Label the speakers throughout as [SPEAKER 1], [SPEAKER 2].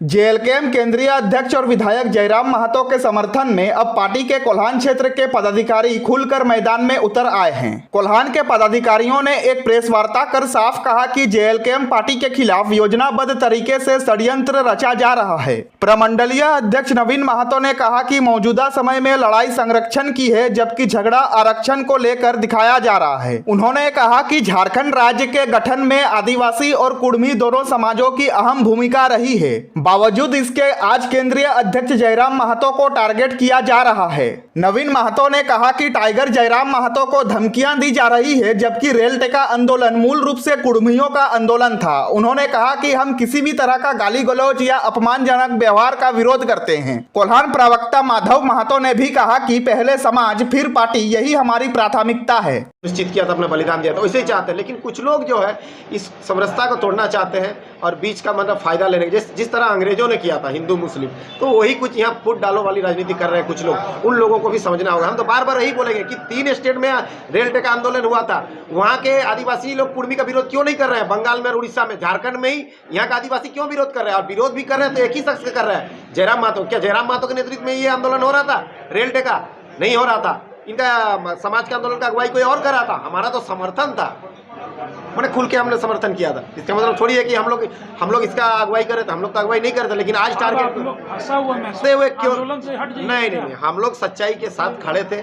[SPEAKER 1] JLKM केंद्रीय अध्यक्ष और विधायक जयराम महतो के समर्थन में अब पार्टी के कोल्हान क्षेत्र के पदाधिकारी खुलकर मैदान में उतर आए हैं। कोल्हान के पदाधिकारियों ने एक प्रेस वार्ता कर साफ कहा कि जेएलकेएम पार्टी के खिलाफ योजनाबद्ध तरीके से षड्यंत्र रचा जा रहा है। प्रमंडलीय अध्यक्ष नवीन महतो ने कहा कि मौजूदा समय में लड़ाई संरक्षण की है, जबकि झगड़ा आरक्षण को लेकर दिखाया जा रहा है। उन्होंने कहा कि झारखंड राज्य के गठन में आदिवासी और कुड़मी दोनों समाजों की अहम भूमिका रही है। बावजूद इसके आज केंद्रीय अध्यक्ष जयराम महतो को टारगेट किया जा रहा है। नवीन महतो ने कहा कि टाइगर जयराम महतो को धमकियां दी जा रही है, जबकि रेल टेका आंदोलन मूल रूप से कुड़मियों का आंदोलन था। उन्होंने कहा कि हम किसी भी तरह का गाली गलौज या अपमानजनक व्यवहार का विरोध करते हैं। कोल्हान प्रवक्ता माधव महतो ने भी कहा कि पहले समाज फिर पार्टी, यही हमारी प्राथमिकता है।
[SPEAKER 2] निश्चित किया था, अपना बलिदान दिया था, वैसे ही चाहते हैं। लेकिन कुछ लोग जो है इस समरसता को तोड़ना चाहते हैं और बीच का मतलब फायदा लेने के, जिस तरह अंग्रेजों ने किया था हिंदू मुस्लिम, तो वही कुछ यहाँ फुट डालो वाली राजनीति कर रहे हैं कुछ लोग। उन लोगों को भी समझना होगा। हम तो बार बार यही बोलेंगे कि 3 स्टेट में रेल टेका आंदोलन हुआ था, वहाँ के आदिवासी लोग कुर्मी का विरोध क्यों नहीं कर रहे हैं? बंगाल में, उड़ीसा में, झारखंड में ही यहाँ का आदिवासी क्यों विरोध कर रहे हैं? और विरोध भी कर रहे हैं तो एक ही शख्स कर रहा है, जयराम महतो। क्या जयराम महतो के नेतृत्व में ये आंदोलन हो रहा था? रेल टेका नहीं हो रहा था। इनका समाज के आंदोलन का अगुवाई कोई और कर रहा था। हमारा तो समर्थन था, मैंने खुल के हमने समर्थन किया था। इसका मतलब थोड़ी है कि हम लोग इसका अगुवाई करे थे। हम लोग तो अगुवाई नहीं करते, लेकिन आज टारगेट हुए क्यों? नहीं, हम लोग सच्चाई के साथ खड़े थे।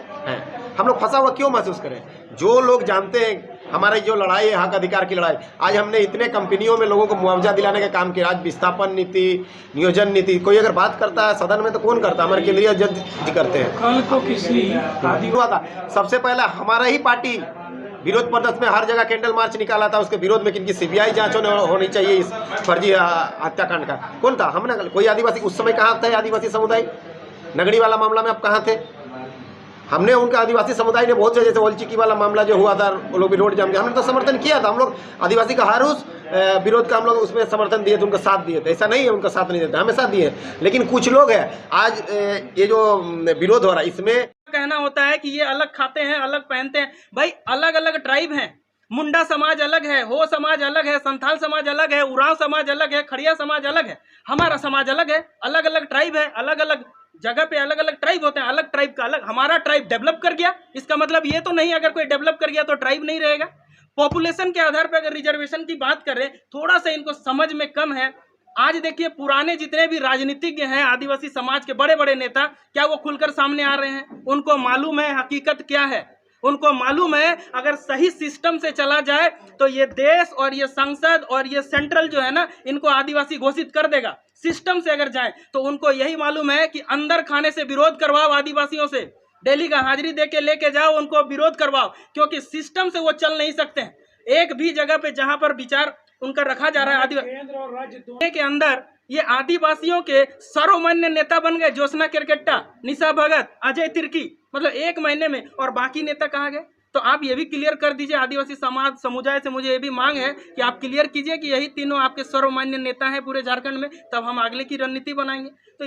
[SPEAKER 2] हम लोग फंसा हुआ क्यों महसूस करें? जो लोग जानते हैं हमारी जो लड़ाई है, हक अधिकार की लड़ाई, आज हमने इतने कंपनियों में लोगों को मुआवजा दिलाने का काम किया। आज विस्थापन नीति, नियोजन नीति, कोई अगर बात करता है सदन में तो कौन करता है? हमारे केंद्रीय जज जी करते हैं।
[SPEAKER 3] कल को किसी
[SPEAKER 2] हुआ था, सबसे पहला हमारा ही पार्टी विरोध प्रदर्शन में हर जगह कैंडल मार्च निकाला था। उसके विरोध में किनकी सीबीआई जांच होनी चाहिए इस फर्जी हत्याकांड का। कौन था? हमने। कोई आदिवासी उस समय कहाँ थे? आदिवासी समुदाय नगड़ी वाला मामला में आप कहाँ थे? हमने उनका आदिवासी समुदाय ने बहुत से, जैसे ओलचिकी वाला मामला जो हुआ था, वो लोग भी रोड जाम किया, हमने तो समर्थन किया था। हम लोग आदिवासी का हर उस विरोध का हम लोग उसमें समर्थन दिए थे, उनका साथ दिए थे। ऐसा नहीं है उनका साथ नहीं देते, हमेशा दिए। लेकिन कुछ लोग हैं आज ये जो विरोध हो रहा है, इसमें
[SPEAKER 3] कहना होता है कि ये अलग खाते हैं, अलग पहनते हैं। भाई अलग अलग ट्राइब हैं। मुंडा समाज अलग है, हो समाज अलग है, संथाल समाज अलग है, उरांव समाज अलग है, खड़िया समाज अलग है, हमारा समाज अलग है। अलग अलग ट्राइब है, अलग अलग जगह पे अलग अलग ट्राइब होते हैं। अलग ट्राइब का अलग। हमारा ट्राइब डेवलप कर गया, इसका मतलब ये तो नहीं अगर कोई डेवलप कर गया तो ट्राइब नहीं रहेगा। पॉपुलेशन के आधार पर अगर रिजर्वेशन की बात करें, थोड़ा सा इनको समझ में कम है। आज देखिए पुराने जितने भी राजनीतिज्ञ हैं, आदिवासी समाज के बड़े बड़े नेता, क्या वो खुलकर सामने आ रहे हैं? उनको मालूम है हकीकत क्या है। उनको मालूम है अगर सही सिस्टम से चला जाए तो ये देश और ये संसद और ये सेंट्रल जो है ना, इनको आदिवासी घोषित कर देगा। सिस्टम से अगर जाए तो उनको यही मालूम है कि अंदर खाने से विरोध करवाओ आदिवासियों से, डेली का हाजिरी दे के लेके जाओ, उनको विरोध करवाओ, क्योंकि सिस्टम से वो चल नहीं सकते हैं। एक भी जगह पे जहां पर विचार उनका रखा जा रहा है, केंद्र और राज्य दोनों के अंदर ये आदिवासियों के सर्वमान्य नेता बन गए। ज्योत्सना केरकेट्टा, निशा भगत, अजय तिर्की, मतलब 1 महीने में। और बाकी नेता कहाँ गए? तो आप ये भी क्लियर कर दीजिए। आदिवासी समाज समुदाय से मुझे ये भी मांग है कि आप क्लियर कीजिए कि यही तीनों आपके सर्वमान्य नेता हैं पूरे झारखंड में, तब हम आगे की रणनीति बनाएंगे। तो